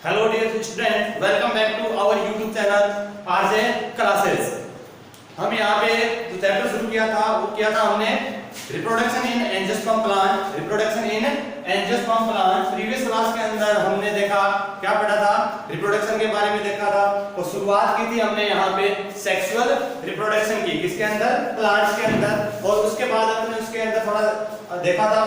Hello dear students, welcome back to our YouTube channel RJ Classes। हम यहाँ पे जो चैप्टर शुरू किया था वो किया था हमने reproduction in angiosperm plant. Reproduction in angiosperm plant previous class के अंदर हमने देखा, क्या पढ़ा था, रिप्रोडक्शन के बारे में देखा था। तो शुरुआत की थी हमने यहाँ पे सेक्सुअल रिप्रोडक्शन की, किसके अंदर, प्लांट्स के अंदर। और उसके बाद हमने उसके अंदर थोड़ा देखा था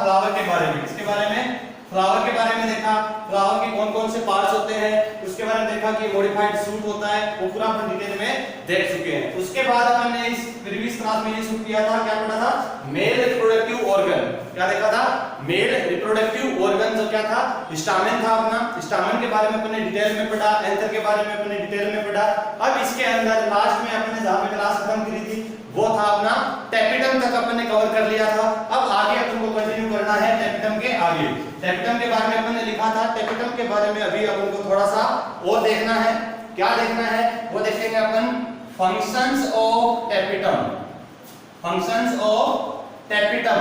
फ्लावर के बारे में। किसके बारे में, फ्लावर के बारे में देखा, फ्लावर के कौन कौन से पार्ट्स होते हैं, उसके बारे में देखा कि मॉडिफाइड सूट होता है, वो पूरा अपन डिटेल में देख चुके हैं। उसके बाद हमने इस प्रीवियस क्लास में ये शुरू किया था, क्या पढ़ा था, मेल रिप्रोडक्टिव ऑर्गन। क्या देखा था, मेल रिप्रोडक्टिव ऑर्गन जो क्या था, स्टामेन था अपना। स्टामेन के बारे में अपने डिटेल में पढ़ा, एंथर के बारे में अपने डिटेल में पढ़ा। अब इसके अंदर लास्ट में अपने जहां पे क्लास खत्म करी थी वो था अपना टेपिटम तक अपन ने कवर कर लिया था। अब आगे अपन को कंटिन्यू करना है टेपिटम के आगे। टेपिटम के बारे में अपन ने लिखा था, टेपिटम के बारे में अभी अपन को थोड़ा सा और देखना है। क्या देखना है, वो देखेंगे अपन functions of tapetum. Functions of tapetum.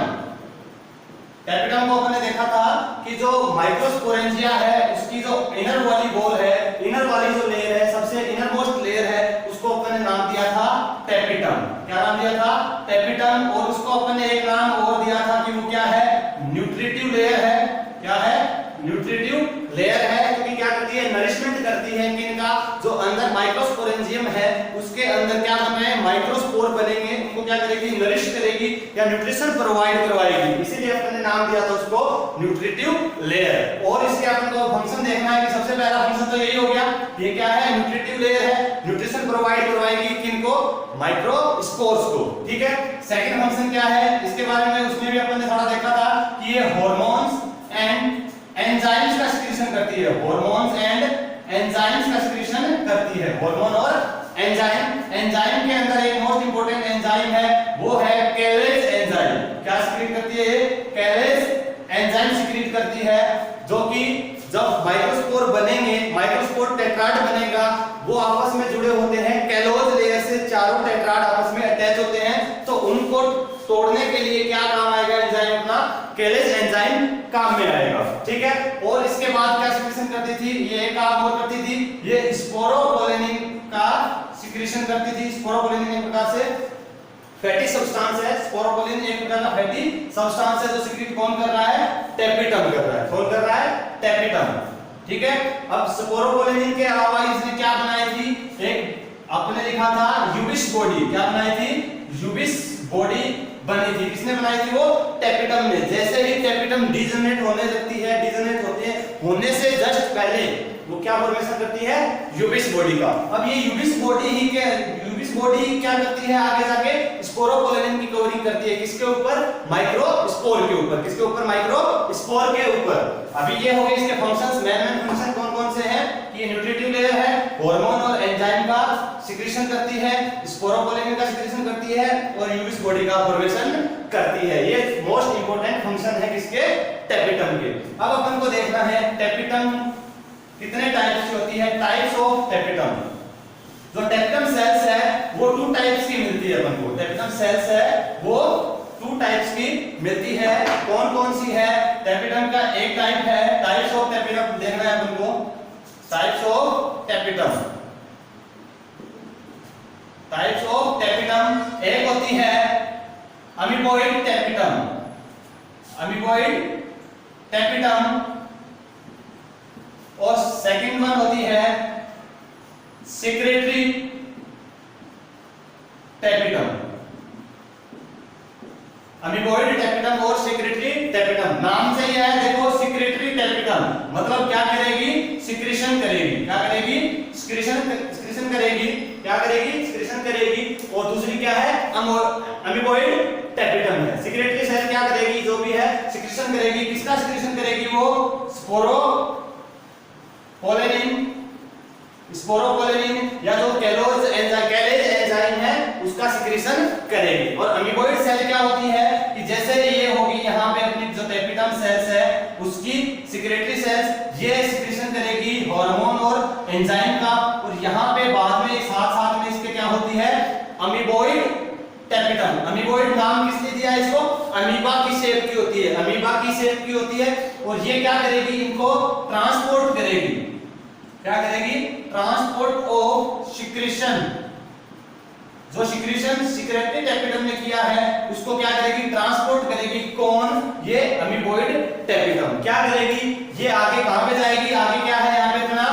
Tapetum को अपन ने देखा था कि जो माइक्रोस्पोरेंजिया है उसकी जो इनर वाली बॉल है, इनर वाली जो लेयर है, सबसे इनर मोस्ट लेयर है, उसको अपन ने नाम दिया था टेपिटम। क्या नाम दिया था, टेपिटम। और उसको अपन ने एक नाम और दिया था कि वो क्या है, न्यूट्रिटिव लेयर है। क्या है, न्यूट्रिटिव लेयर है, क्योंकि क्या करती है, नरिशमेंट करती है इनका। जो अंदर माइक्रोस्पोरेंजियम है उसके अंदर क्या बन रहे हैं, माइक्रोस्पोर बनेंगे, उनको क्या करेगी, नरिश करेगी या न्यूट्रिशन प्रोवाइड करवाएगी। इसीलिए अपन ने नाम दिया था उसको न्यूट्रिटिव लेयर। और इसके अपन को फंक्शन देखना है कि सबसे पहला फंक्शन तो यही हो गया, ये क्या है, न्यूट्रिटिव लेयर है, न्यूट्रिशन प्रोवाइड करवाएगी किनको, माइक्रोस्पोर्स को। ठीक है। सेकंड फंक्शन क्या है, इसके बारे में उसमें भी अपन ने थोड़ा देखा था कि ये हार्मोन्स एंड एंजाइम्स का सिक्रीशन करती है। हार्मोन्स एंड एंजाइम्स का सिक्रीशन करती है। हार्मोन और एंजाइम। एंजाइम के अंदर एक मोस्ट इंपोर्टेंट एंजाइम है, वो है कैलेज एंजाइम। क्या सिक्रीट करती है, कैलेज एंजाइम सिक्रीट करती है, जो कि जब माइक्रोस्पोर बनेंगे, माइक्रोस्पोर टेट्राड बनेगा, वो आपस में जुड़े होते हैं। कैलोज लेयर से चारों टेट्राड आपस में अटैच होते हैं, तो उनको तोड़ने के लिए क्या काम आएगा, एंजाइम अपना कैलेज एंजाइम काम में आएगा। ठीक है। और इसके बाद क्या सिक्रीशन करती थी, ये एक काम और करती थी, ये स्पोरोपोलेनिन का सिक्रीशन करती थी। स्पोरोपोलेनिन एक प्रकार से फैटी सब्सटेंस है। स्पोरोपोलिन एक प्रकार का फैटी सब्सटेंस है, जो सिक्रीट कौन कर रहा है, टेपिटम कर रहा है। कौन कर रहा है, टेपिटम। ठीक है। अब स्पोरोपोलिन के अलावा इसने क्या बनाई थी, एक आपने लिखा था यूबिस बॉडी। क्या बनाई थी, यूबिस बॉडी बनी थी। किसने बनाई थी, वो टेपिटम ने। जैसे ही टेपिटम डीजनरेट होने लगती है, डीजनरेट होते हैं, होने से जस्ट पहले वो क्या फॉर्मेशन करती है, यूबिस बॉडी का। अब ये यूबिस बॉडी क्या करती है, आगे जाके स्पोरोपोलेनिन की कवरिंग करती है। किसके ऊपर, माइक्रोस्पोर के ऊपर। किसके ऊपर, माइक्रोस्पोर के ऊपर। अभी ये हो गए इसके फंक्शंस। मेन फंक्शन कौन कौन से हैं, ये न्यूट्रिटिव लेयर है, हार्मोन और एंजाइम का सिक्रीशन करती है, स्पोरोपोलेनिन का सिक्रीशन करती है और यूबिस बॉडी का फॉर्मेशन करती है। ये मोस्ट इंपोर्टेंट फंक्शन है किसके, टेपिटम के। अब अपन को देखना है टेपिटम कितने टाइप्स की होती है, टाइप्स ऑफ टेपिटम। जो टेपिटम सेल्स है वो 2 टाइप्स की मिलती है अपन को। टेपिटम सेल्स है वो 2 टाइप्स की मिलती है। कौन कौन सी है, टेपिटम का एक टाइप है, टाइप्स ऑफ टेपिटम देखना है अपन को। Types of tapetum, types of tapetum एक होती है अमीबॉइड टेपिटम। Amoeboid tapetum. और सेकंड वन होती है सेक्रेटरी टेपिटम। अमीबॉइड टेपिटम और सेक्रेटरी टेपिटम। नाम से ही है, देखो सेक्रेटरी टेपिटम मतलब क्या करेगी, सिक्रीशन करेगी। क्या करेगी, सिक्रीशन करेगी। क्या करेगी, सिक्रीशन करेगी। और दूसरी क्या है, अमीबॉइड टेपिटम है। सेक्रेटरी सेल क्या करेगी, जो भी है सिक्रीशन करेगी। किसका सिक्रीशन करेगी, वो स्पोरोपोलेनिन या जो कैलेज एंजाइम है उसका सिक्रीशन करेगी। और अमीबॉइड सेल क्या होती है कि जैसे ये होगी यहाँ पे अपनी जो टेपिटम सेल्स है उसकी सिक्रेटरी सेल्स, ये सिक्रीशन करेगी हार्मोन और एंजाइम का। और यहाँ पे बाद में साथ में इसके क्या होती है, अमीबॉइड टेपिटम। अमीबॉइड नाम किसने दिया इसको, अमीबा की शेप की होती है, अमीबा की शेप की होती है। और ये क्या करेगी, इनको ट्रांसपोर्ट करेगी। क्या करेगी? ट्रांसपोर्ट ऑफ सिक्रीशन, जो सिक्रीशन सिक्रेटरी टेपिटम ने किया है उसको क्या करेगी? ट्रांसपोर्ट करेगी। कौन? ये अमीबॉइड टेपिटम। क्या करेगी? ये आगे कहां पे जाएगी? आगे क्या है यहाँ पे अपना?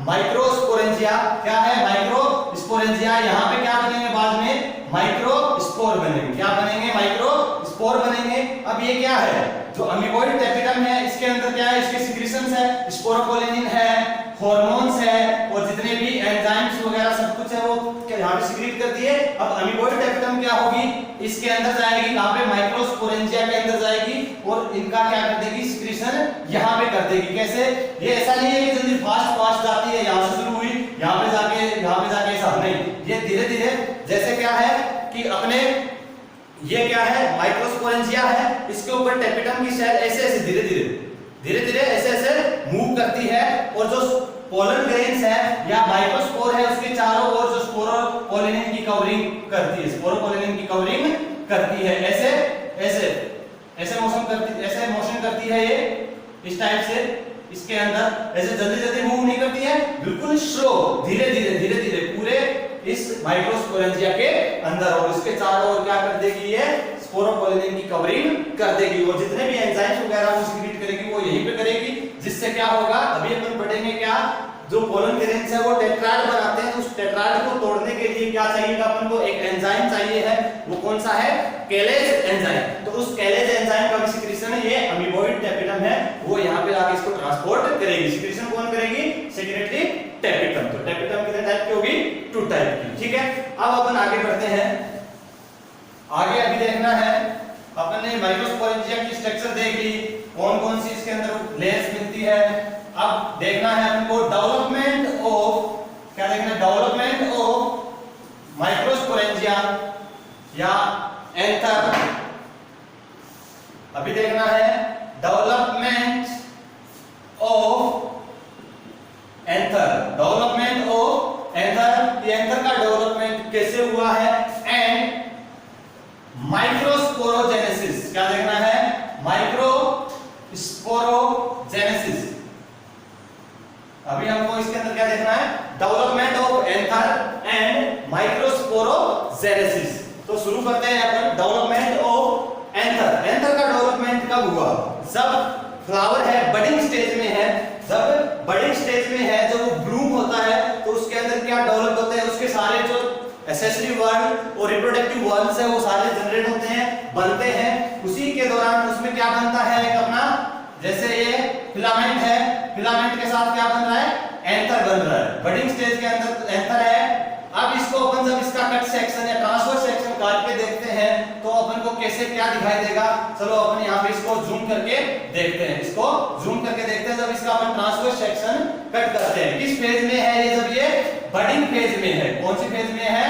माइक्रोस्पोरेंजिया। क्या है? माइक्रोस्पोरेंजिया। यहाँ पे क्या बनेंगे बाद में? माइक्रोस्पोर बनेंगे। क्या बनेंगे? माइक्रोस्पोर बनेंगे। अब ये क्या है? जो अमीबॉइड टेपिटम है इसके अंदर क्या है? इसके सिक्रीशंस है, स्पोरोपोलिनिन है, हार्मोन्स है और जितने भी एंजाइम्स वगैरह सब कुछ है वो यहाँ पे सिक्रीट करती है। अब अमीबॉइड टेपिटम क्या होगी? इसके अंदर जाएगी, कहां पे? माइक्रोस्पोरेंजिया के अंदर जाएगी और इनका क्या कर देगी? सिक्रीशन यहाँ पे कर देगी। कैसे? ये ऐसा नहीं है कि जल्दी फास्ट जाती है, यहाँ से शुरू हुई यहाँ पे जाके ऐसा नहीं, ये धीरे धीरे, जैसे क्या है कि अपने ये क्या है? माइक्रोस्पोरेंजिया है, इसके ऊपर टेपिटम की सेल ऐसे ऐसे धीरे धीरे ऐसे मूव करती है और जो पोलन ग्रेन्स है या माइक्रोस्पोर है उसके चारों ओर जो स्पोरोपोलिनिन की कवरिंग करती है, स्पोरोपोलिनिन की कवरिंग करती है। ऐसे मोशन करती है ये इस टाइप से। इसके अंदर ऐसे जल्दी मूव नहीं करती है, बिल्कुल स्लो, धीरे धीरे पूरे इस माइक्रोस्पोरेंजिया के अंदर, और इसके चारों ओर क्या कर देगी? ये स्पोरोपोलिनिन की कवरिंग कर देगी और जितने भी एंजाइम्स वगैरह वो सिक्रीट करेगी वो यहीं पे करेगी, जिससे क्या होगा? अभी अपन पढ़ेंगे क्या, जो पोलन ग्रेन्स है वो टेट्राड बनाते हैं, उस टेट्राड को तोड़ने के लिए क्या चाहिए? अपन को एक एंजाइम चाहिए है, वो कौन सा है? केलेज एंजाइम। तो उस केलेज एंजाइम का भी सिक्रीशन है, ये अमीबॉइड टेपिटम है, वो यहाँ पे आके इसको ट्रांसपोर्ट करेगी। सिक्रीशन कौन करेगी? Secretary tapetum. तो टेपिटम कितने टाइप की होगी? 2 टाइप की। ठीक है, अब अपन आगे बढ़ते हैं। आगे अभी देखना है, अपन ने माइक्रोस्पोरेंजिया की स्ट्रक्चर देख ली, कौन सी इसके अंदर लेयर्स मिलती है। अब देखना है हमको डेवलपमेंट ऑफ, क्या देखना है? डेवलपमेंट ऑफ माइक्रोस्पोरेंजिया या एंथर। अभी देखना है development of anther, development of anther. ये एंथर का डेवलपमेंट कैसे हुआ है? And microsporogenesis. क्या देखना है? माइक्रोस्पोरोजेनेसिस। अभी हमको इसके अंदर क्या देखना है? Development of anther and microsporogenesis. तो शुरू करते हैं अपन डेवलपमेंट ऑफ एंथर। एंथर का डेवलपमेंट कब हुआ? जब फ्लावर है बडिंग स्टेज में है, जब बडिंग स्टेज में है, जब वो ब्लूम होता है तो उसके अंदर क्या डेवलप होते हैं? उसके सारे जो एसेसरी वर्ड और रिप्रोडक्टिव वर्ड्स है वो सारे जनरेट होते हैं, बनते हैं। उसी के दौरान उसमें क्या बनता है? एक अपना, जैसे ये फिलामेंट है, फिलामेंट के साथ क्या बन रहा है? एंथर बन रहा है। बडिंग स्टेज के अंदर एंथर है। अब इसको अपन जब इसका कट सेक्शन या ट्रांसवर्स सेक्शन काट के देखते हैं तो अपन को कैसे क्या दिखाई देगा? चलो अपन यहाँ पे इसको जूम करके देखते हैं, इसको जूम करके देखते हैं। जब इसका अपन ट्रांसवर्स सेक्शन कट करते हैं, किस फेज में है ये? जब ये बडिंग फेज में है। कौन सी फेज में है?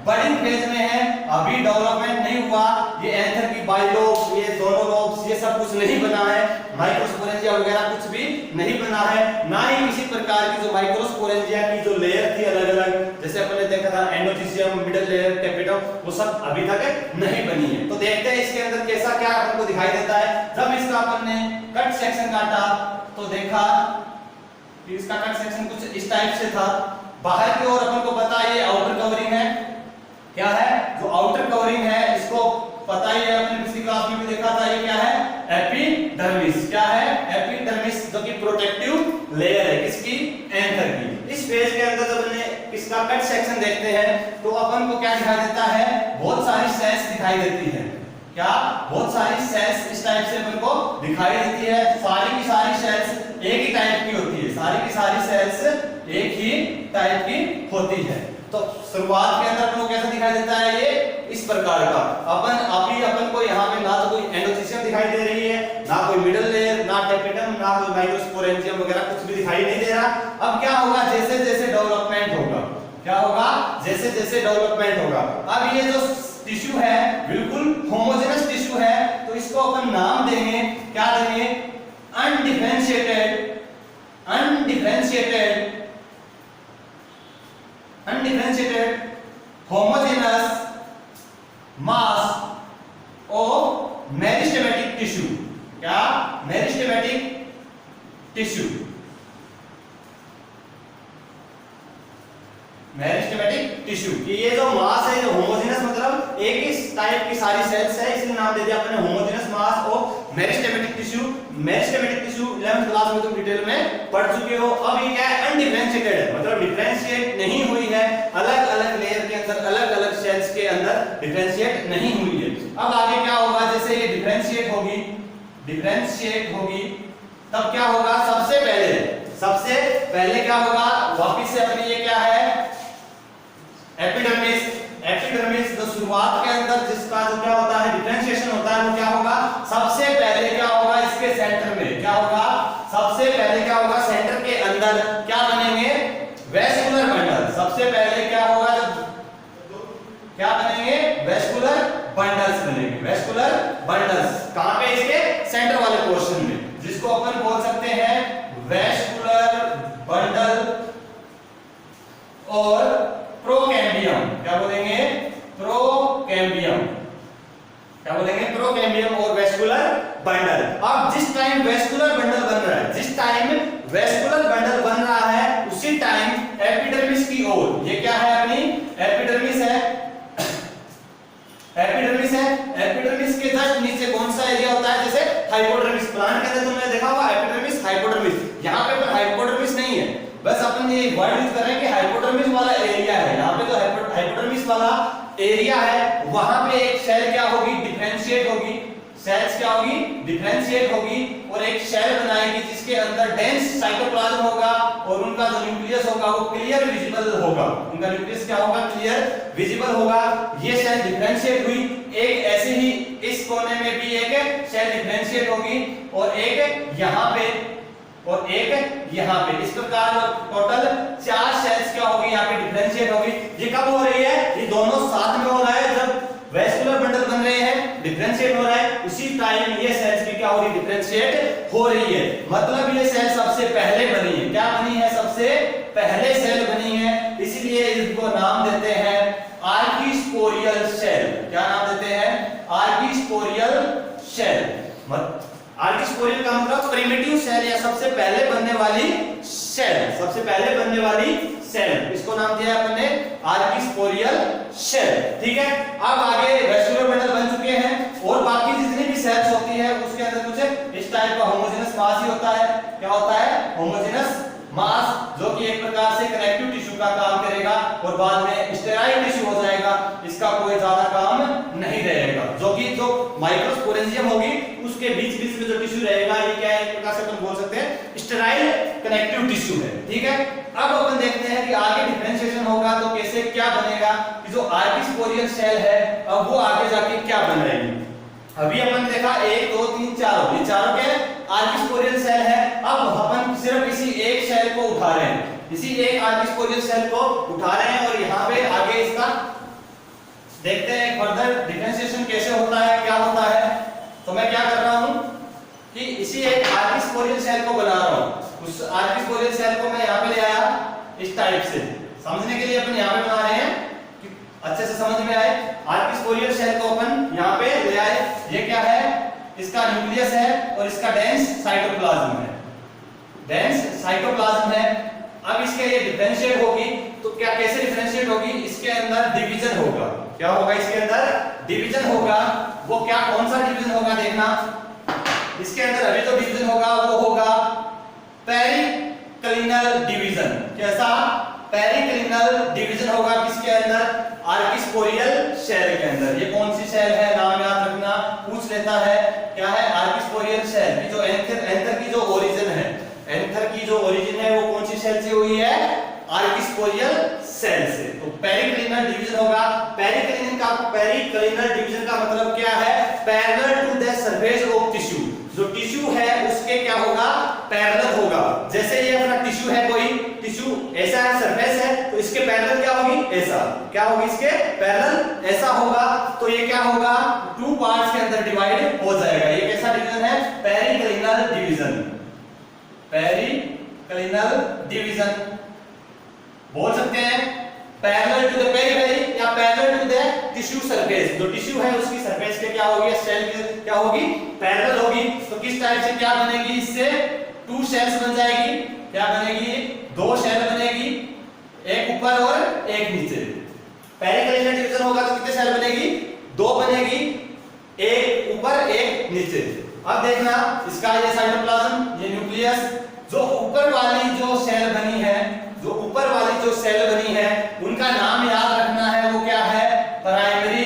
बडिंग फेज में है। अभी डेवलपमेंट नहीं हुआ, ये एंथर की बाइलोब्स, ये दोनों लोब्स, ये सब कुछ नहीं बना है, माइक्रोस्पोरेंजिया वगैरह कुछ भी नहीं बना है, ना ही किसी प्रकार की जो माइक्रोस्पोरेंजिया की जो लेयर थी अलग अलग, जैसे अपन ने देखा था एंडोजीजियम, मिडिल लेयर, टेपिटम, वो सब अभी तक नहीं बनी है। तो देखते हैं इसके अंदर कैसा क्या अपन को दिखाई देता है। जब इसका अपन ने कट सेक्शन काटा तो देखा कि इसका कट सेक्शन कुछ इस टाइप से था। बाहर की ओर अपन को पता है ये आउटर कवरिंग है। क्या है? जो आउटर कवरिंग है इसको पता ही है, अपने पिछली क्लास में भी देखा था, ये क्या है? एपिडर्मिस। क्या है? एपिडर्मिस, जो कि प्रोटेक्टिव लेयर है किसकी? एंथर की। इस फेज के अंदर जब हमने इसका कट सेक्शन देखते हैं तो अपन को क्या दिखाई देता है? बहुत सारी सेल्स दिखाई देती है। क्या? बहुत सारी सेल्स इस टाइप से अपन को दिखाई देती है। सारी की सारी सेल्स एक ही टाइप की होती है, सारी की सारी सेल्स एक ही टाइप की होती है। तो शुरुआत के अंदर अपन को कैसा दिखाई देता है? ये इस प्रकार का। अपन को यहाँ पे ना तो कोई एंडोजीजियम दिखाई दे रही है, ना कोई मिडिल लेयर, ना टेपिटम, ना कोई माइक्रोस्पोरेंजियम वगैरह कुछ भी दिखाई नहीं दे रहा। अब क्या होगा? जैसे जैसे डेवलपमेंट होगा, क्या होगा? जैसे जैसे डेवलपमेंट होगा, अब ये जो टिश्यू है बिल्कुल होमोजेनस टिश्यू है, तो इसको अपन नाम देंगे, क्या देंगे? Undifferentiated homogeneous mass of meristematic tissue. क्या? Meristematic tissue. Meristematic tissue. ये जो मास है, जो होमोजेनस मतलब एक ही टाइप की सारी सेल्स है, इसलिए नाम दे दिया अपने homogeneous mass of meristematic tissue. Meristematic tissue 11th class में तुम डिटेल में पढ़ चुके हो। अब ये क्या है, अनडिफरेंशिएटेड है, मतलब डिफरेंशिएट नहीं हुई है, अलग अलग लेयर के अंदर अलग अलग सेल्स के अंदर डिफरेंशिएट नहीं हुई है। अब आगे क्या होगा, जैसे ये डिफरेंशिएट होगी तब क्या होगा, सबसे पहले क्या होगा, वापिस से अपनी ये क्या है, एपिडर्मिस जो शुरुआत के अंदर जिसका जो क्या होता है डिफरेंशिएशन होता है, वो क्या होगा, सबसे पहले क्या होगा, इसके सेंटर में क्या होगा, सबसे पहले क्या होगा, सेंटर के अंदर क्या बनेंगे, वेस्कुलर बंडल। सबसे पहले क्या होगा, क्या बनेंगे, वेस्कुलर बंडल्स बनेंगे, वेस्कुलर बंडल्स। कहां पे, इसके सेंटर वाले पोर्शन में, जिसको अपन बोल सकते हैं वेस्कुलर बंडल और प्रोकैम्बियम। क्या बोलेंगे, प्रोकैम्बियम और वेस्कुलर बंडल। अब जिस टाइम वेस्कुलर बंडल बन रहा है, उसी टाइम एपिडर्मिस की ओर, ये क्या है अपनी एपिडर्मिस एपिडर्मिस के जस्ट नीचे कौन सा एरिया होता है, जैसे हाइपोडर्मिस। प्लांट के अंदर तुमने देखा होगा एपिडर्मिस, हाइपोडर्मिस। यहाँ पे पर हाइपोडर्मिस नहीं है, बस अपन ये वर्ड यूज कर रहे हैं कि हाइपोडर्मिस वाला एरिया है। यहाँ पे जो हाइपोडर्मिस वाला एरिया है, वहां पे एक सेल क्या होगी, डिफरेंशिएट होगी, सेल्स क्या होगी, डिफरेंशिएट होगी और एक सेल बनाएगी जिसके अंदर डेंस साइटोप्लाज्म होगा और उनका जो न्यूक्लियस होगा वो क्लियर विजिबल होगा। उनका न्यूक्लियस क्या होगा, क्लियर विजिबल होगा। ये सेल डिफरेंशिएट हुई, एक ऐसे ही इस कोने में भी एक सेल डिफरेंशिएट होगी और एक यहाँ पे और एक यहाँ पे। इस प्रकार टोटल 4 सेल्स क्या होगी, यहाँ पे डिफरेंशिएट होगी। ये कब हो रही है, ये दोनों साथ में हो रहा है, जब वेस्कुलर बंडल बन रहे हैं, डिफरेंशिएट हो रहा है, उसी टाइम ये सेल्स भी क्या हो रही है, डिफरेंशिएट हो रही है। मतलब ये सेल सबसे पहले बनी है, क्या बनी है, सबसे पहले सेल बनी है, इसलिए इसको नाम देते हैं आर्किस्पोरियल सेल। क्या नाम देते हैं, आर्किस्पोरियल सेल। आर्किस्पोरियल का मतलब प्रिमिटिव सेल या सबसे पहले बनने वाली सेल, इसको नाम दिया अपन ने आर्किस्पोरियल सेल। ठीक है, अब आगे वेस्कुलर बंडल बन चुके हैं और बाकी जितनी भी सेल्स होती है उसके अंदर कुछ इस टाइप का होमोजेनस मास ही होता है। क्या होता है, होमोजेनस मास, जो कि एक प्रकार से कनेक्टिव टिश्यू का काम करेगा और बाद में स्टेराइल टिश्यू हो जाएगा, इसका कोई ज्यादा काम नहीं रहेगा। जो माइक्रोस्पोरेंजियम होगी उसके बीच में जो टिश्यू रहेगा, ये क्या है, एक प्रकार से अपन बोल सकते हैं स्टेराइल कनेक्टिव टिश्यू है। ठीक है, अब अपन देखते हैं कि आगे डिफरेंशिएशन होगा तो कैसे क्या बनेगा, कि जो आर्किस्पोरियल सेल है अब वो आगे जाके क्या बन रही है। अभी अपन देखा 1 2 3 4, ये चारों के आर्किस्पोरियल सेल है। अब अपन सिर्फ इसी एक सेल को उठा रहे हैं, इसी एक आर्किस्पोरियल सेल को उठा रहे हैं और यहाँ पे आगे इसका देखते हैं फर्दर डिफरेंशिएशन कैसे होता है, क्या होता है। तो मैं क्या कर रहा हूँ कि इसी एक आर्किस्पोरियल सेल को बना रहा हूँ। उस आर्किस्पोरियल सेल को मैं यहाँ पे ले आया इस टाइप से, समझने के लिए अपन यहाँ पे बना रहे हैं कि अच्छे से समझ में आए। आर्किस्पोरियल सेल को अपन यहाँ पे ले आए, ये क्या है, इसका न्यूक्लियस है और इसका डेंस साइटोप्लाज्म है, डेंस साइटोप्लाज्म है। अब इसके लिए डिफरेंशिएट होगी तो क्या कैसे डिफरेंशिएट होगी, इसके अंदर डिवीजन होगा। क्या होगा, इसके अंदर डिवीजन होगा। वो क्या, कौन सा डिवीजन होगा देखना, इसके अंदर अभी जो डिवीजन होगा वो होगा पेरिक्लिनल डिवीजन। कैसा, पेरिक्लिनल डिवीजन होगा किसके अंदर, आर्किस्पोरियल सेल के अंदर। ये कौन सी सेल है, नाम याद रखना, पूछ लेता है। क्या है, आर्किस्पोरियल सेल की जो एंथर की जो ओरिजिन है, एंथर की जो ओरिजिन है वो कौन सी सेल से हुई है, आर्किस्पोरियल सेल से। तो पेरिक्लिनल डिवीजन होगा। पेरिक्लिनल डिवीजन का मतलब क्या है, parallel to the surface of tissue. जो टिश्यू है उसके क्या होगा, पैरेलल होगा। जैसे ये अपना टिश्यू है, कोई टिश्यू ऐसा है, सरफेस है, तो इसके पैरेलल क्या होगी, ऐसा। क्या होगी, इसके पैरेलल ऐसा होगा। तो ये क्या होगा, 2 पार्ट्स के अंदर डिवाइड हो जाएगा। ये कैसा डिवीजन है, पेरिक्लिनल डिवीजन। पेरिक्लिनल डिवीजन बोल सकते हैं, पैरेलल टू द पेरिफेरी या parallel to the tissue surface. जो टिश्यू है उसकी सरफेस के क्या होगी, सेल की क्या होगी, पैरेलल होगी। तो किस टाइप से क्या बनेगी, इससे 2 सेल्स बन जाएगी। क्या बनेगी, 2 सेल बनेगी, एक ऊपर और एक नीचे। पेरिकलिनल डिवीजन होगा तो कितने सेल बनेगी? 2 बनेगी, एक ऊपर एक नीचे। अब देखना इसका ये साइटोप्लाज्म, ये न्यूक्लियस, जो ऊपर वाली जो सेल बनी है, जो ऊपर वाली जो सेल बनी है उनका नाम याद रखना है, वो क्या है? Primary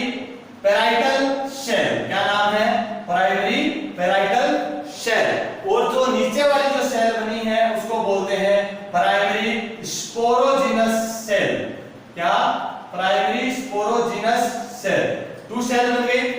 parietal cell. क्या नाम है? Primary parietal cell. और जो नीचे वाली जो सेल बनी है उसको बोलते हैं प्राइमरी स्पोरोजिनस सेल। क्या? Primary sporogenous cell. 2 सेल बन गई,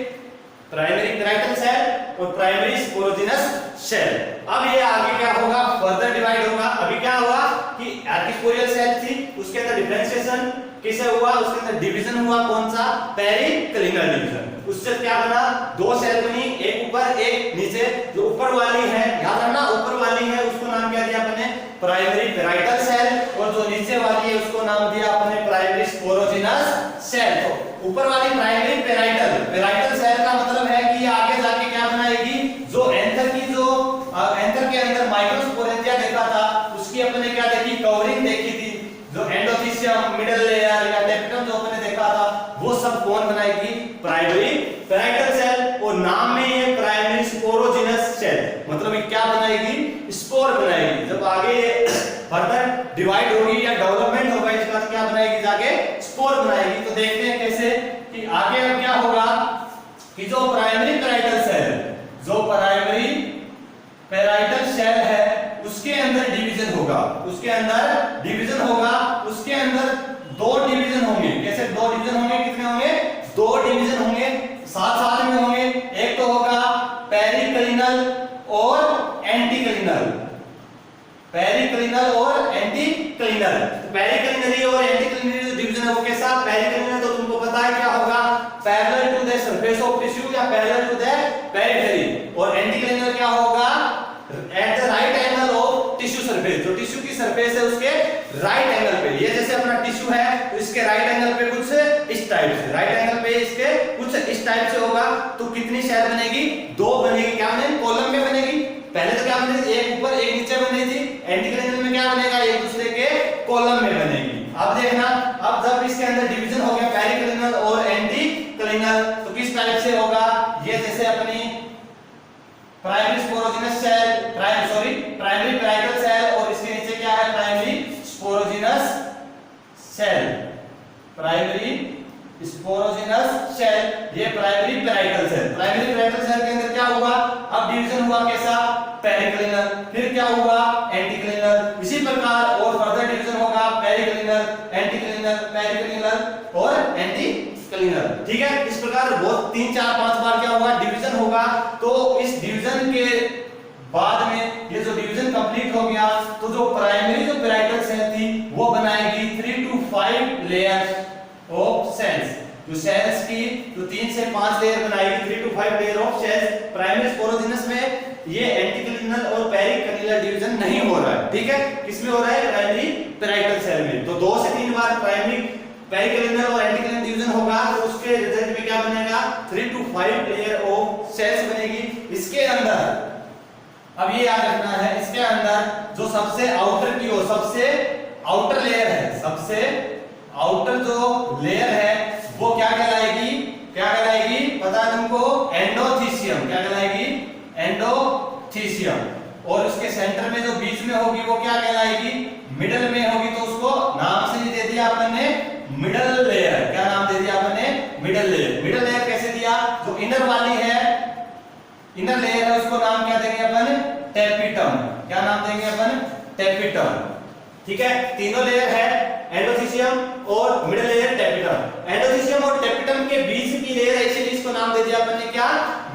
प्राइमरी पैराइटल सेल और प्राइमरी स्पोरोजिनस सेल। अब ये आगे क्या होगा? फर्दर डिवाइड होगा। अभी क्या हुआ कि आर्किस्पोरियल सेल थी, उसके अंदर डिफरेंशिएशन किसे हुआ? उसके अंदर डिवीजन हुआ, कौन सा? Periclinal division. उससे क्या बना? 2 सेल बनी, एक ऊपर एक नीचे। जो ऊपर वाली है, याद रखना ऊपर वाली है, उसको नाम क्या दिया अपने? Primary parietal cell. और जो नीचे वाली है उसको नाम दिया अपने प्राइमरी स्पोरोजिनस सेल। तो ऊपर वाली प्राइमरी पैराइटल सेल का मतलब है कि ये आगे जाके क्या बनाएगी? जो एंथर की जो एंथर के अंदर माइक्रोस्पोरेंजिया देखा था, उसकी अपने क्या देखी? कवरिंग देखी थी। जो एंडोथीसियम, मिडल लेयर या टेपिटम जो अपने देखा था, वो सब कौन बनाएगी? Primary parietal cell. और नाम में ये प्राइमरी स्पोरोजिनस सेल, मतलब ये क्या बनाएगी? स्पोर बनाएगी। जब आगे फर्दर डिवाइड होगी या डेवलपमेंट होगा इसका, तो क्या बनाएगी? जाके स्पोर बनाएगी। तो देखते हैं कैसे कि आगे अब क्या होगा कि जो प्राइमरी पैराइटल सेल, जो प्राइमरी पैराइटल सेल है उसके अंदर डिवीजन होगा, उसके अंदर डिवीजन होगा, उसके अंदर 2 डिवीजन होंगे। कैसे 2 डिवीजन होंगे? कितने होंगे? 2 डिवीजन होंगे, साथ में होंगे। एक तो होगा पेरिकलिनल और एंटीक्लिनल, पेरिकलिनल और एंटीक्लिनल। तो पेरिकलिनरी और एंटीक्लिनरी जो डिवीजन है वो कैसा? पेरिकलिनल तो तुमको पता है क्या होगा? Parallel to the surface of tissue या पैरेलल टू द पेरिफेरी। और एंटीक्लिनल क्या होगा? At the right angle of tissue surface. जो टिश्यू की सरफेस है उसके राइट एंगल पे, ये जैसे अपना टिश्यू है तो इसके राइट एंगल पे कुछ इस टाइप से, राइट एंगल पे इसके कुछ इस टाइप से होगा। तो कितनी सेल बनेगी? 2 बनेगी। क्या बनेगी? कॉलम में बनेगी। पहले तो क्या बनेगी? एक ऊपर एक नीचे बनी थी। एंटीक्लिनल में क्या बनेगा? एक दूसरे के कॉलम में बनेगी। अब देखना, अब जब इसके अंदर डिवीजन हो गया पेरिकलिनल और एंटीक्लिनल, तो किस टाइप से होगा? ये जैसे अपनी primary sporogenous cell, primary parietal cell, और इसके नीचे क्या है? Primary sporogenous cell, primary sporogenous cell. ये primary parietal cell. Primary parietal cell के अंदर क्या हुआ? अब डिवीजन हुआ कैसा? पेरिकलिनल, फिर क्या हुआ? एंटीक्लिनल। इसी प्रकार और फर्दर डिवीजन होगा पेरिकलिनल, एंटीक्लिनल, पेरिकलिनल और एंटीक्लिनल। ठीक है, इस प्रकार बहुत 3 4 5 बार क्या होगा? डिवीजन होगा। तो इस डिवीजन के बाद में ये जो डिवीजन कंप्लीट हो गया तो जो प्राइमरी जो पैराइटल सेल थी वो बनाएगी 3 to 5 लेयर्स ऑफ सेल्स। जो सेल्स की जो 3 से 5 लेयर बनाएगी, 3 to 5 layer of cells. Primary sporogenous में ये एंटीक्लिनल और पेरिकलिनल डिवीजन नहीं हो रहा है। ठीक है, किसमें हो रहा है? प्राइमरी पैराइटल सेल में। तो 2 से 3 बार प्राइमरी पेरिकलिनल और एंटीक्लिनल डिवीजन होगा तो उसके रिजल्ट में क्या बनेगा? 3 to 5 लेयर ऑफ सेल्स बनेगी। इसके अंदर अब ये याद रखना है, इसके अंदर जो सबसे आउटर की ओर, सबसे आउटर लेयर है, सबसे आउटर जो लेयर है वो क्या कहलाएगी? क्या कहलाएगी? पता है तुमको? एंडोथीसियम। क्या कहलाएगी? एंडोथीसियम। और उसके सेंटर में जो बीच में होगी वो क्या कहलाएगी? मिडल में होगी। तो उसको नाम से दे दिया अपन ने मिडल लेयर। क्या नाम दे दिया अपन ने? Middle layer. मिडल लेयर कैसे दिया? जो इनर वाली है, इनर लेयर है, उसको नाम क्या देंगे अपन? टेपिटम। क्या नाम देंगे अपन? टेपिटम। ठीक है, तीनों लेयर है, एंडोथीसियम और मिडल लेयर टेपिटम। एंडोथीसियम और टेपिटम के बीच की लेयर है, इसलिए इसको नाम दे दिया अपन ने क्या?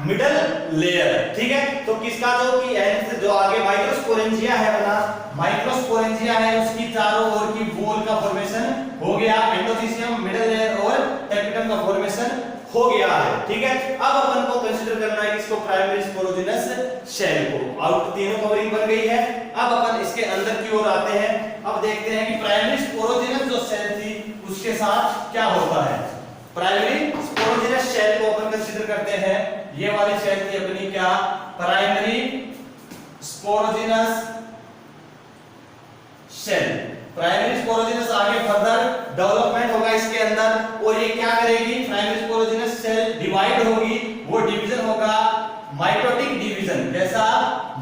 Middle layer. ठीक है, तो किसका जो आगे माइक्रोस्पोरेंजिया है अपना, माइक्रोस्पोरेंजिया है, उसकी चारों ओर की वॉल का फॉर्मेशन हो गया। एंडोथीसियम, मिडल लेयर और टेपिटम का फॉर्मेशन हो गया है। ठीक है, अब अपन को कंसीडर करना है किसको? प्राइमरी स्पोरोजिनस सेल को। आउट तीनों कवरिंग बन गई है। अब अपन इसके अंदर की ओर आते हैं। अब देखते हैं कि प्राइमरी स्पोरोजिनस जो सेल थी उसके साथ क्या होता है। प्राइमरी स्पोरोजिनस सेल को अपन कंसीडर करते हैं। ये वाली सेल थी अपनी क्या? Primary sporogenous cell. Primary sporogenous आगे फर्दर डेवलपमेंट होगा इसके अंदर, और ये क्या करेगी, प्राइमरी स्पोरोजिनस सेल डिवाइड होगी, वो डिवीजन होगा माइटोटिक डिवीजन। कैसा?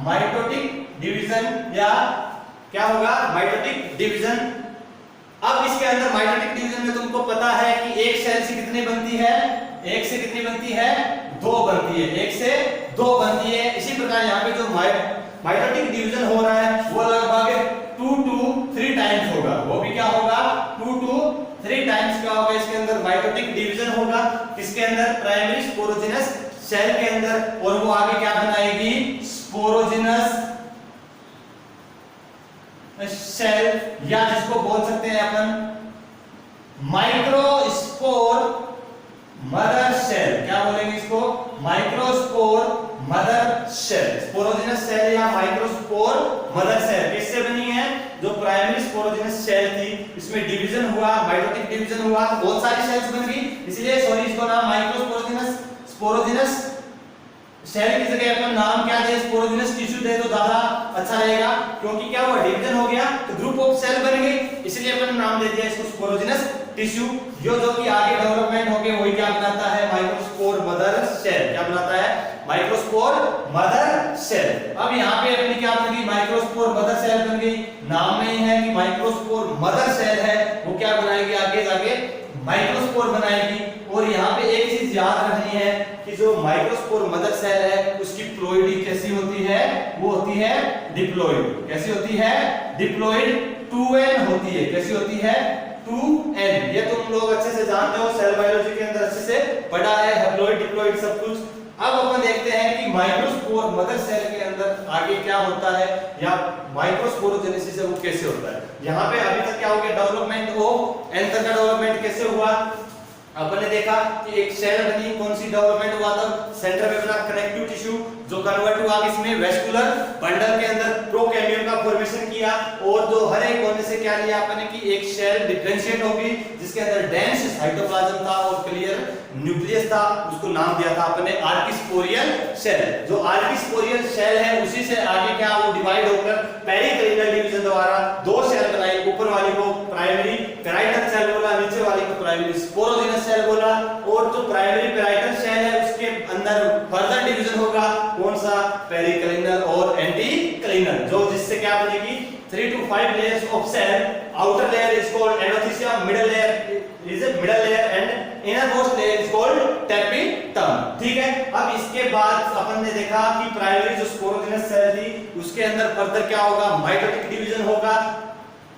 माइटोटिक डिवीजन, या क्या होगा, माइटोटिक डिवीजन। अब इसके अंदर माइटोटिक डिवीजन में तुमको पता है कि एक सेल से कितनी बनती है, एक से कितनी बनती है, दो बनती है, एक से दो बनती है। इसी प्रकार यहाँ पे जो माइटोटिक डिवीजन हो रहा है वो लगभग 2 to 3 टाइम्स होगा। वो भी क्या होगा, 2 to 3 टाइम्स क्या होगा, इसके अंदर माइटोटिक डिवीजन होगा, किसके अंदर, प्राइमरी स्पोरोजिनस सेल के अंदर। और वो आगे क्या बनाएगी, स्पोरोजिनस सेल, या जिसको बोल सकते हैं अपन माइक्रोस्पोर मदर सेल। क्या बोलेंगे इसको, microspore mother cell. Sporogenous cell या माइक्रोस्पोर मदर सेल किससे बनी है, जो प्राइमरी स्पोरोजिनस सेल थी इसमें डिवीजन हुआ, माइटोटिक डिवीजन हुआ, बहुत सारी सेल्स बन गई, इसलिए सॉरी इसको नाम माइक्रोस्पोरोजिनस स्पोरोजिनस सेल की जगह अपन नाम क्या दे, स्पोरोजिनस टिश्यू दे तो ज्यादा अच्छा रहेगा, क्योंकि क्या हुआ, डिवीजन हो गया तो ग्रुप ऑफ सेल बन गई, इसलिए अपन नाम दे दिया इसको स्पोरोजिनस टिश्यू। जो कि आगे डेवलपमेंट होके वही क्या बनाता है, माइक्रोस्पोर मदर सेल। क्या बनाता है, माइक्रोस्पोर मदर सेल। अब यहाँ पे अपनी क्या बन गई, माइक्रोस्पोर मदर सेल बन गई। नाम में ही है कि माइक्रोस्पोर मदर सेल है, वो क्या बनाएगी, आगे जाके माइक्रोस्पोर बनाएगी। और यहाँ पे एक चीज याद रखनी है कि जो माइक्रोस्पोर मदर सेल है उसकी प्लोइडी कैसी होती है, वो होती है डिप्लॉइड। कैसी होती है, डिप्लॉइड 2n होती है। कैसी होती है, 2n। ये तुम लोग अच्छे से जानते हो, सेल बायोलॉजी के अंदर अच्छे से पढ़ा है, हैप्लॉइड डिप्लॉइड सब कुछ। अब अपन देखते हैं कि माइक्रोस्पोर मदर सेल के अंदर आगे क्या होता है, या माइक्रोस्पोरोजेनेसिस है वो कैसे होता है। यहाँ पे अभी तक क्या हो गया, डेवलपमेंट ऑफ एंथर का डेवलपमेंट कैसे हुआ, अपन ने देखा कि एक सेल बनी, कौन सी डेवलपमेंट हुआ था, सेंटर में बना कनेक्टिव टिश्यू जो कन्वर्ट हुआ इसमें वेस्कुलर बंडल के अंदर प्रोकैम्बियम का फॉर्मेशन किया, और जो हर एक कोने से क्या लिया अपन ने कि एक सेल डिफरेंशिएट होगी जिसके अंदर डेंस साइटोप्लाज्म था और क्लियर न्यूक्लियस था, उसको नाम दिया था अपन ने आर्किस्पोरियल सेल। जो आर्किस्पोरियल सेल है उसी से आगे क्या वो डिवाइड होकर पेरिक्लिनल डिवीजन द्वारा दो सेल बनाई, ऊपर वाली को प्राइमरी पेराइटल सेल बोला, नीचे वाली को प्राइमरी स्पोरोजिनस सेल बोला। और जो प्राइमरी पेराइटल सेल है उसके अंदर फर्दर डिवीजन होगा, कौन सा, पेरिक्लिनल और एंटीक्लिनल, जो जिससे क्या बनेगी 3 to 5 layers of cell. Outer layer is called endothelium, middle layer is a middle layer and innermost layer is called tapetum. ठीक है। अब इसके बाद अपन ने देखा कि प्राइमरी जो स्पोरोजिनस सेल थी उसके अंदर फर्दर क्या होगा, माइटोटिक डिवीजन होगा,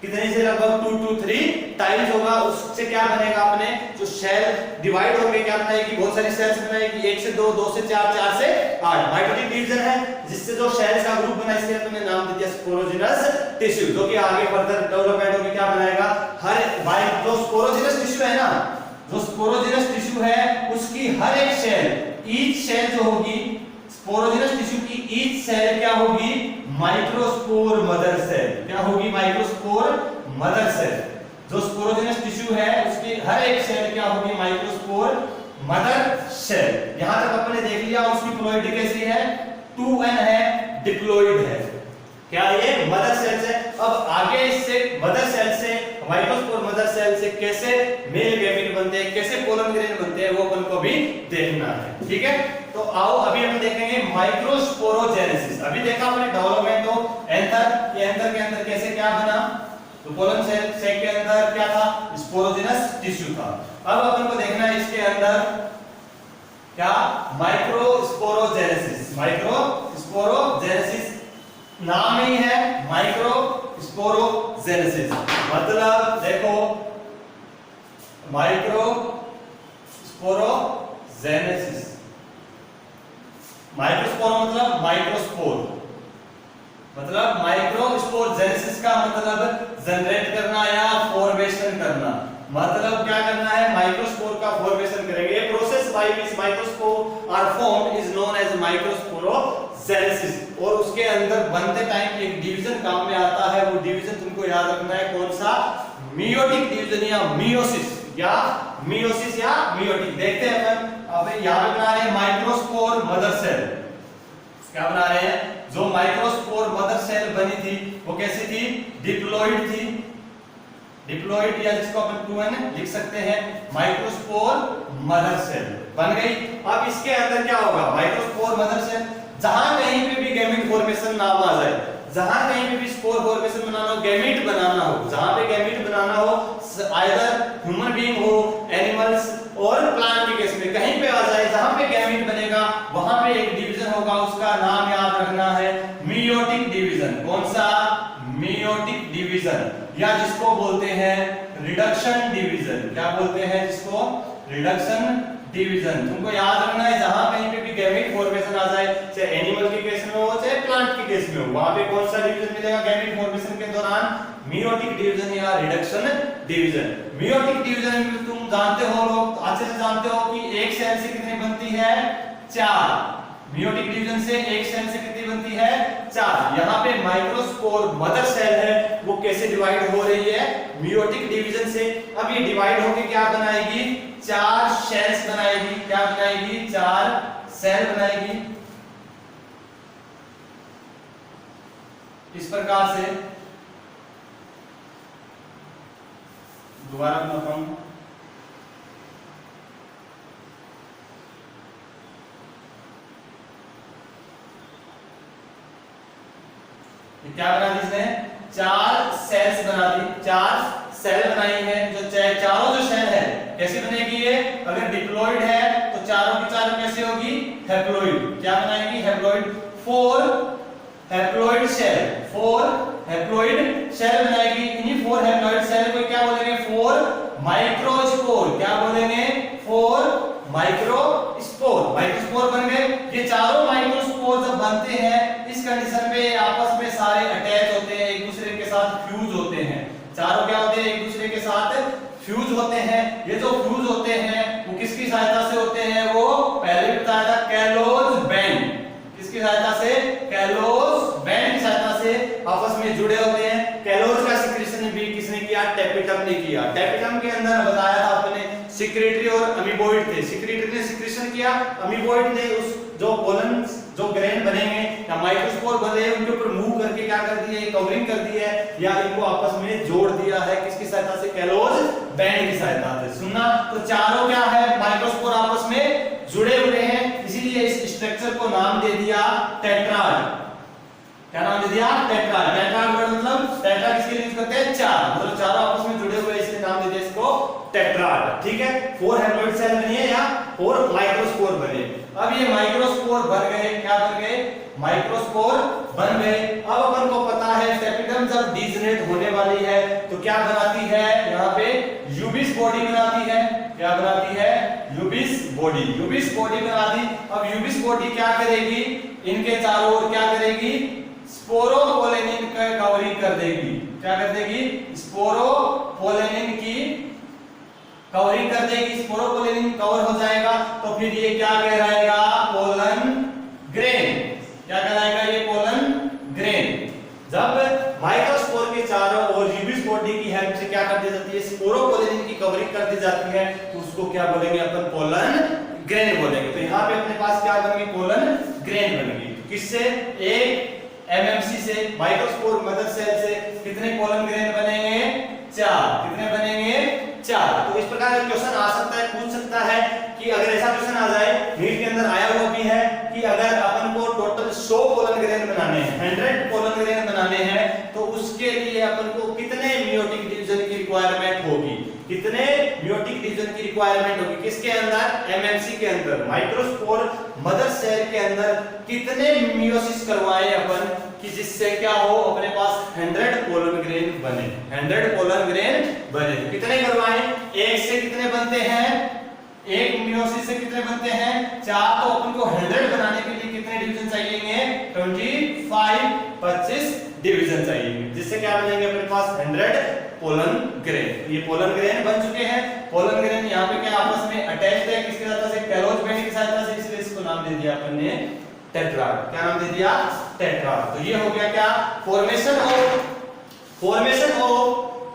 कितने से, लगभग 2 to 3 टाइम्स होगा। उससे क्या बनेगा, अपने जो सेल डिवाइड होंगे क्या बनाएगी, बहुत सारी सेल्स बनाएगी, 1 से 2, 2 से 4, 4 से 8। माइटोटिक डिवीजन है जिससे जो सेल्स का ग्रुप बना, इसलिए हमने नाम दे दिया स्पोरोजिनस टिश्यू, जो कि आगे फर्दर डेवलपमेंट होकर क्या बनाएगा, हर जो स्पोरोजिनस टिश्यू है ना, जो स्पोरोजिनस टिश्यू है उसकी हर एक सेल, ईच सेल जो होगी स्पोरोजिनस टिश्यू की, ईच सेल क्या होगी, माइक्रोस्पोर मदर सेल। क्या होगी, माइक्रोस्पोर मदर सेल। जो स्पोरोजिनस टिश्यू है उसकी हर एक सेल क्या होगी, माइक्रोस्पोर मदर सेल। यहां तक अपन ने देख लिया। उसकी प्लोइडी कैसी है, 2n है, डिप्लॉइड है। क्या ये मदर सेल से। अब आगे इससे मदर सेल से, माइक्रोस्पोर मदर सेल से कैसे मेल गैमेट बनते हैं, कैसे पोलन ग्रेन बनते हैं, वो अपन को भी देखना है। ठीक है, तो आओ अभी हम देखेंगे माइक्रोस्पोरोजेनेसिस। अभी देखा हमने डेवलपमेंट ऑफ एंथर, ये एंथर के अंदर कैसे क्या बना, तो पोलन सेल के अंदर क्या था, स्पोरोजिनस टिश्यू था। अब अपन को देखना है इसके अंदर क्या, माइक्रोस्पोरोजेनेसिस। माइक्रोस्पोरोजेनेसिस नाम ही है माइक्रोस्पोरोजेनेसिस, मतलब देखो माइक्रोस्पोरोजेनेसिस, माइक्रोस्पोर मतलब माइक्रोस्पोर, मतलब माइक्रोस्पोरोजेनेसिस का मतलब जनरेट करना या फॉर्मेशन करना। मतलब क्या करना है, माइक्रोस्पोर का फॉर्मेशन करेंगे। Process by which microspore are formed is known as microsporogenesis. और उसके अंदर बनते टाइम एक डिवीजन काम में आता है, वो डिवीजन तुमको याद रखना है, कौन सा, मियोटिक डिवीजन या मियोसिस, या मियोसिस या मियोटिक। देखते हैं अपन। अब यहां पे बना रहे हैं माइक्रोस्पोर मदर सेल। क्या बना रहे हैं, जो माइक्रोस्पोर मदर सेल बनी थी वो कैसी थी, डिप्लॉइड थी। डिप्लॉइड या जिसको अपन 2n लिख सकते हैं, माइक्रोस्पोर मदर सेल बन गई। अब इसके अंदर क्या होगा, माइक्रोस्पोर मदर सेल, जहां कहीं पे भी गैमेट फॉर्मेशन नाम आ जाए, जहां कहीं पे भी स्पोर फॉर्मेशन बनाना हो, गैमेट बनाना हो, जहां पे गैमेट बनाना हो, आइदर ह्यूमन बीइंग हो, एनिमल्स और प्लांट के केस में कहीं पे आ जाए, जहां पे गैमेट बनेगा वहां पे एक डिवीजन होगा, उसका नाम याद रखना है मेयोटिक डिवीजन। कौन सा, मेयोटिक डिवीजन, या जिसको बोलते हैं रिडक्शन डिवीजन। क्या बोलते हैं जिसको, रिडक्शन डिवीजन। तुमको याद रखना है जहां कहीं पे भी गैमेट फॉर्मेशन आ जाए, चाहे एनिमल के केस में हो चाहे प्लांट के केस में हो, वहां पे कौन सा डिवीजन मिलेगा गैमेट फॉर्मेशन के दौरान, मेयोटिक डिवीजन या रिडक्शन डिवीजन। मेयोटिक डिवीजन में तुम जानते हो, लोग अच्छे से जानते हो कि एक सेल से कितनी बनती है, 4। मेयोटिक डिवीजन से एक सेल से कितनी बनती है, 4। यहाँ पे माइक्रोस्पोर मदर सेल है, वो कैसे डिवाइड हो रही है, मेयोटिक डिवीजन से। अब ये डिवाइड होके क्या बनाएगी, 4 सेल्स बनाएगी। क्या बनाएगी, 4 सेल बनाएगी इस प्रकार से। दोबारा बनाता हूं, क्या बना दी इसने, 4 सेल्स बना दी, 4 सेल बनाई है। जो चारों जो सेल है कैसे बनेगी ये, अगर डिप्लॉइड है तो चारों की चारों कैसे होगी, हैप्लॉइड। क्या बनाएगी, haploid. 4 haploid cell, 4 haploid cell बनाएगी। इन्हीं 4 हैप्लॉइड सेल को क्या बोलेंगे, 4 माइक्रोस्पोर। क्या बोलेंगे, 4 माइक्रोस्पोर। माइक्रोस्पोर बन गए। ये चारों माइक्रोस्पोर जब बनते हैं इस कंडीशन पे आपस में सारे अटैच होते हैं, एक दूसरे के साथ फ्यूज होते हैं। चारों क्या होते हैं, एक दूसरे के साथ फ्यूज होते हैं। ये जो फ्यूज होते हैं वो किसकी सहायता से होते हैं, वो पहले भी बताया था, कैलोज बैंड। किसकी सहायता से, कैलोज बैंड की सहायता से आपस में जुड़े होते हैं। कैलोज का सिक्रेशन भी किसने किया, टेपिटम ने किया। टेपिटम के अंदर बताया था आपने सिक्रेटरी और अमीबोइड थे। सिक्रेटरी ने सिक्रेशन किया, अमीबोइड ने उस जो पोलन जो ग्रेन बनेंगे या माइक्रोस्पोर बने उनके ऊपर मूव करके क्या कर दिया, कवरिंग कर दी है या इनको आपस में जोड़ दिया है। किसकी सहायता से, कैलोज बैंड की सहायता से। सुनना, तो चारों क्या है, माइक्रोस्पोर आपस में जुड़े हुए हैं, इसीलिए इस स्ट्रक्चर को नाम दे दिया टेट्राड। क्या नाम दे दिया, टेट्राड। टेट्राड वर्ड मतलब टेट्रा किसके लिए यूज करते हैं, 4, मतलब चारों आपस में जुड़े हुए, इसलिए नाम दे दिया इसको टेट्राड। ठीक है, 4 हैप्लॉइड सेल बनी है या 4 माइक्रोस्पोर बने। अब ये माइक्रोस्पोर बन गए, क्या बन गए, माइक्रोस्पोर बन गए। अब अपन को पता है टेपिटम जब डीजनरेट होने वाली है तो क्या बनाती है, यहाँ पे यूबिस बॉडी बनाती है। क्या बनाती है, यूबिस बॉडी। यूबिस बॉडी बना दी। अब यूबिस बॉडी क्या करेगी, इनके चारों ओर क्या करेगी, स्पोरोपोलेनिन का कवरिंग कर देगी। क्या कर देगी, स्पोरोपोलेनिन की कवरिंग कर देगी। स्पोरोपोलेनिन कवर हो जाएगा तो फिर ये क्या कहलाएगा, पोलन ग्रेन। क्या कहलाएगा, ये पोलन ग्रेन। जब माइक्रोस्पोर के चारों ओर यूबिस बॉडी की हेल्प से क्या कर दी जाती है, स्पोरोपोलेनिन की कवरिंग कर दी जाती है, तो उसको क्या बोलेंगे अपन, पोलन ग्रेन बोलेंगे। तो यहाँ पे अपने पास क्या बन गई, पोलन ग्रेन बन गई। किससे, एक एमएमसी से, माइक्रोस्पोर मदर सेल से कितने पोलन ग्रेन बनेंगे, 4। कितने बनेंगे, 4। तो इस प्रकार का क्वेश्चन आ सकता है, पूछ सकता है कि अगर ऐसा क्वेश्चन आ जाए, नीट के अंदर आया हुआ भी है कि अगर अपन को टोटल 100 पोलन ग्रेन बनाने हैं, 100 पोलन ग्रेन बनाने हैं, तो उसके लिए अपन को कितने मेयोटिक डिवीजन की रिक्वायरमेंट होगी, कितने मेयोटिक डिवीजन की रिक्वायरमेंट होगी, किसके अंदर, एमएमसी के अंदर, माइक्रोस्पोर मदर सेल के अंदर कितने मियोसिस करवाएं अपन कि जिससे क्या हो, अपने पास 100 पोलन ग्रेन बने, 100 पोलन ग्रेन बने। कितने करवाएं, एक से कितने बनते हैं, एक मियोसिस से कितने बनते हैं, 4। तो अपन को 100 बनाने के लिए कितने डिवीजन चाहिए, 25 डिवीजन चाहिए, जिससे क्या बनेंगे अपने पास 100 पोलन ग्रेन। ये पोलन ग्रेन बन चुके हैं। पोलन ग्रेन यहाँ पे क्या आपस में अटैच्ड है, किसकी सहायता से, कैलोज बैंड की सहायता से, इसलिए इसको नाम दे दिया अपन ने टेट्राड। क्या नाम दे दिया, टेट्राड। तो ये हो गया क्या, formation of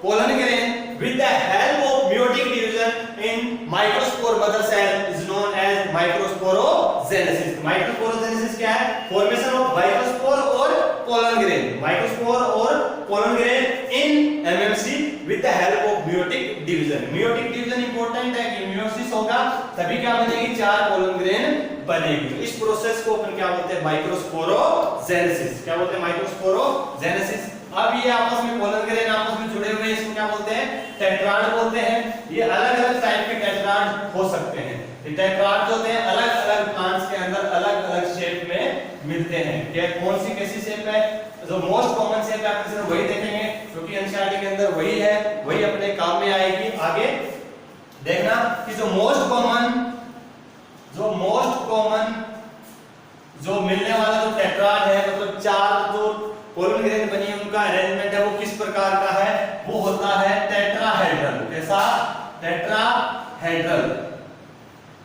pollen grain with the help of meiotic division in microspore mother cell is known as microsporogenesis. Microsporogenesis क्या है, फॉर्मेशन ऑफ माइक्रोस्पोर और पोलन ग्रेन, माइक्रोस्पोर और pollen grain in MMC with the help of meiotic division. Meiotic division important है कि meiosis होगा तभी क्या बनेगी, 4 पोलन ग्रेन बनेगी। तो इस प्रोसेस को अपन क्या बोलते हैं, माइक्रोस्पोरोजेनेसिस। क्या बोलते हैं, माइक्रोस्पोरोजेनेसिस। अब ये आपस में पोलन ग्रेन आपस में जुड़े हुए हैं, इसको क्या बोलते हैं, टेट्राड बोलते हैं। ये अलग अलग टाइप के टेट्राड हो सकते हैं। ये टेट्राड जो होते हैं अलग अलग प्लांट्स के अंदर अलग अलग शेप में मिलते हैं। क्या कौन सी कैसी शेप है, जो मोस्ट कॉमन शेप है आप सिर्फ वही देखेंगे क्योंकि एनसीईआरटी के अंदर वही है, वही अपने काम में आएगी। आगे देखना कि जो मोस्ट कॉमन जो मिलने वाला जो टेट्राड है, मतलब 4 जो पोलन ग्रेन बनी है उनका अरेंजमेंट है वो किस प्रकार का है, वो होता है टेट्राहेड्रल। कैसा, टेट्राहेड्रल।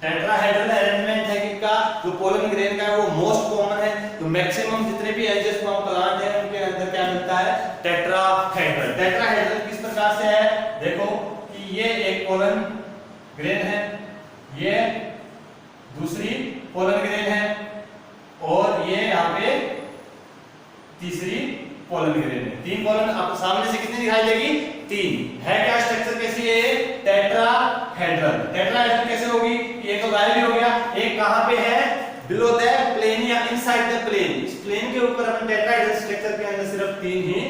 टेट्राहेड्रल अरेंजमेंट है किसका, जो पोलन ग्रेन का है वो मोस्ट कॉमन है। तो मैक्सिमम जितने भी एंजियोस्पर्म प्लांट है उनके अंदर क्या मिलता है, टेट्राहेड्रल। टेट्राहेड्रल किस प्रकार से है, देखो कि ये एक पोलन ग्रेन है, ये दूसरी पोलन ग्रेन है और ये यहाँ पे तीसरी पोलन ग्रेन है। 3 पोलन आप सामने से कितनी दिखाई देगी, 3 है। क्या स्ट्रक्चर कैसी है, टेट्राहेड्रल। टेट्राहेड्रल कैसे होगी, एक तो गायब ही हो गया, एक कहां पे है, बिलो द प्लेन या इनसाइड द प्लेन। इस प्लेन के ऊपर अपन टेट्राहेड्रल स्ट्रक्चर के अंदर सिर्फ 3 ही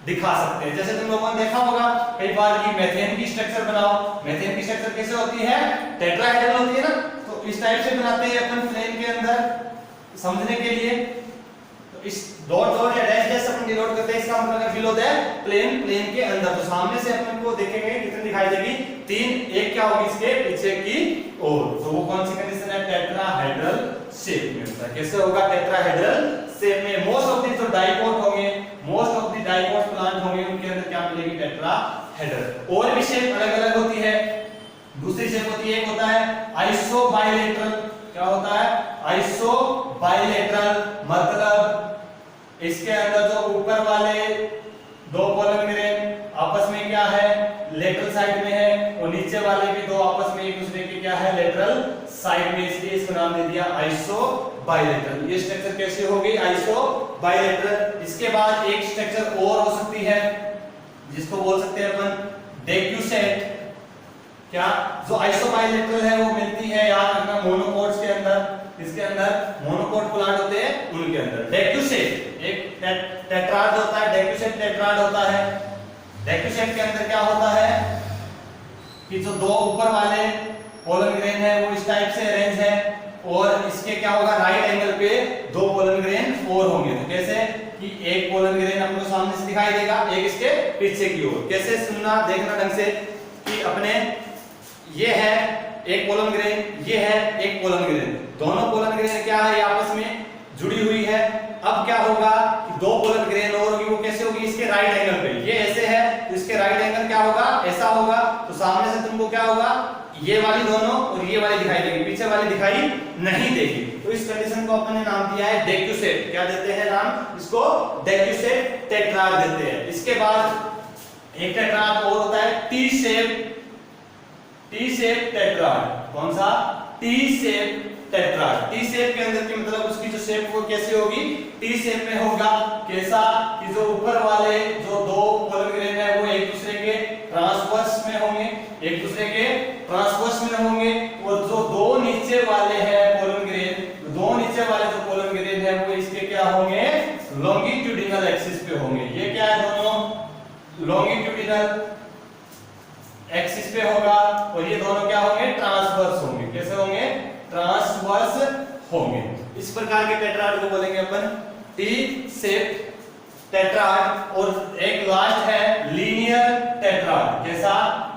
दिखा सकते हैं। जैसे तुम लोगों ने देखा होगा कई बार कि मीथेन की स्ट्रक्चर बनाओ, मीथेन की स्ट्रक्चर कैसे होती है, टेट्राहेड्रल होती है ना। तो इस टाइप से बनाते हैं अपन प्लेन के अंदर समझने के लिए। तो इस डॉट या डैश डैश अपन डिनोट करते हैं, इसका मतलब है बिलो द प्लेन, प्लेन के अंदर। तो सामने से अपन को देखेंगे कितनी दिखाई देगी, 3। एक क्या होगी इसके पीछे की ओर, तो वो कौन सी कंडीशन है, टेट्राहेड्रल शेप में होता है। कैसे होगा, टेट्राहेड्रल शेप में। मोस्ट ऑफ द जो डाइकोट होंगे, most of the dicot plant होंगे उनके अंदर क्या मिलेगी, टेट्राहेड्रल। और भी शेप अलग अलग होती है। दूसरी शेप होती है, एक होता है आइसोबाइलेटरल। क्या होता है, आइसोबाइलेटरल, मतलब इसके अंदर जो ऊपर वाले 2 पोलन ग्रेन आपस में क्या है, लेटरल साइड में है, और नीचे वाले भी 2 आपस में एक दूसरे के क्या है, लेटरल साइड में, इसलिए इसको नाम दे दिया आइसोबाइलेटरल। ये स्ट्रक्चर कैसी होगी, आइसोबाइलेटरल। इसके बाद एक स्ट्रक्चर और हो सकती है जिसको बोल सकते हैं अपन डेक्यूसेट। क्या, जो आइसोबाइलेटरल है वो मिलती है, याद रखना, मोनोकोट्स के अंदर। इसके अंदर मोनोकोट प्लांट होते हैं उनके अंदर। डेक्यूसेट एक टेट्राड होता है, डेक्यूसेट टेट्राड होता है। डेक्यूसेट के अंदर क्या होता है कि जो 2 ऊपर वाले पोलन ग्रेन है वो इस टाइप से अरेंज है, और इसके क्या होगा, राइट एंगल पे 2 पोलन ग्रेन और होंगे। तो कैसे कि एक पोलन ग्रेन आपको सामने से दिखाई देगा, एक इसके पीछे की ओर। कैसे सुनना, देखना ढंग से कि अपने ये है एक पोलन ग्रेन, ये है एक पोलन ग्रेन, दोनों पोलन ग्रेन क्या है, आपस में जुड़ी हुई है। अब क्या होगा कि 2 पोलन ग्रेन और होगी, वो कैसे होगी, इसके राइट एंगल पे। ये ऐसे है तो इसके राइट एंगल क्या होगा, ऐसा होगा। तो सामने से तुमको क्या होगा, ये वाली दोनों और ये वाली दिखाई देगी, पीछे वाली दिखाई नहीं देगी। तो इस कंडीशन को अपन ने नाम दिया है डेक्यूसेट। क्या देते हैं नाम इसको, डेक्यूसेट टेट्राड देते हैं। इसके बाद एक टेट्राड और होता है टी शेप टेट्राड। कौन सा, T shape tetrad. T shape के अंदर की मतलब उसकी जो शेप वो कैसी होगी, टी शेप में होगा। कैसा कि जो ऊपर वाले जो 2 पोलन ग्रेन है वो एक दूसरे के ट्रांसवर्स में होंगे, और जो 2 नीचे वाले हैं पोलन ग्रेन, 2 नीचे वाले जो पोलन ग्रेन है वो इसके क्या होंगे, लॉन्गिट्यूडिनल एक्सिस पे होंगे। ये क्या है, दोनों लॉन्गिट्यूडिनल एक्सिस पे होगा, और ये दोनों क्या होंगे, ट्रांसवर्स होंगे। कैसे होंगे, ट्रांसवर्स होंगे। इस प्रकार के टेट्राड को बोलेंगे अपन टी शेप टेट्राड। और एक लास्ट है लीनियर टेट्राड। कैसा,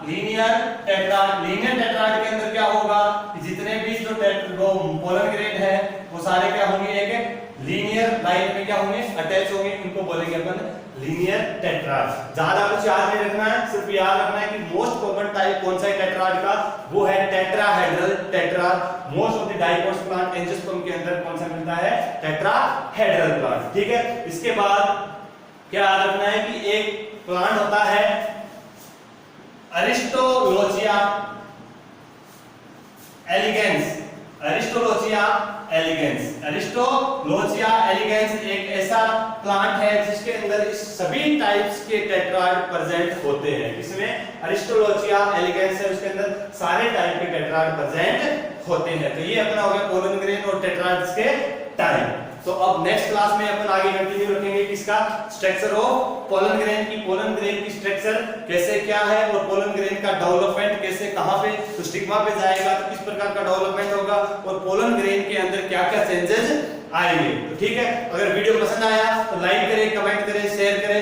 लीनियर टेट्राड। लीनियर टेट्राड के अंदर क्या होगा कि जितने भी जो पोलन ग्रेन है वो सारे क्या होंगे, एक लीनियर लाइन में क्या होंगे, अटैच होंगे। इनको बोलेंगे अपन लीनियर टेट्राड। ज्यादा कुछ याद नहीं रखना है, सिर्फ याद रखना है कि मोस्ट कॉमन टाइप कौन सा है टेट्राड का, वो है tetrahedral tetrad. Most of the dicots plant angiosperm के अंदर कौन सा मिलता है, टेट्राहेड्रल प्लांट। ठीक है, इसके बाद क्या याद रखना है कि एक प्लांट होता है अरिस्टोलोचिया एलिगेंस। अरिस्टोलोचिया एलिगेंस। अरिस्टोलोचिया एलिगेंस एक ऐसा प्लांट है जिसके अंदर इस सभी टाइप्स के टेट्राड प्रेजेंट होते हैं। इसमें अरिस्टोलोचिया एलिगेंस है, उसके अंदर सारे टाइप के टेट्राड प्रेजेंट होते हैं। तो ये अपना हो गया पोलन ग्रेन और टेट्राड्स के टाइप। तो अब नेक्स्ट क्लास में अपन आगे कंटिन्यू रखेंगे किसका, स्ट्रक्चर ऑफ पोलन ग्रेन की, पोलन ग्रेन की स्ट्रक्चर कैसे क्या है और पोलन ग्रेन का डेवलपमेंट कैसे, कहां पे, तो स्टिग्मा पे जाएगा तो किस प्रकार का डेवलपमेंट होगा और पोलन ग्रेन के अंदर क्या-क्या चेंजेस आएंगे। तो ठीक है, अगर वीडियो पसंद आया तो लाइक करें, कमेंट करें, शेयर करें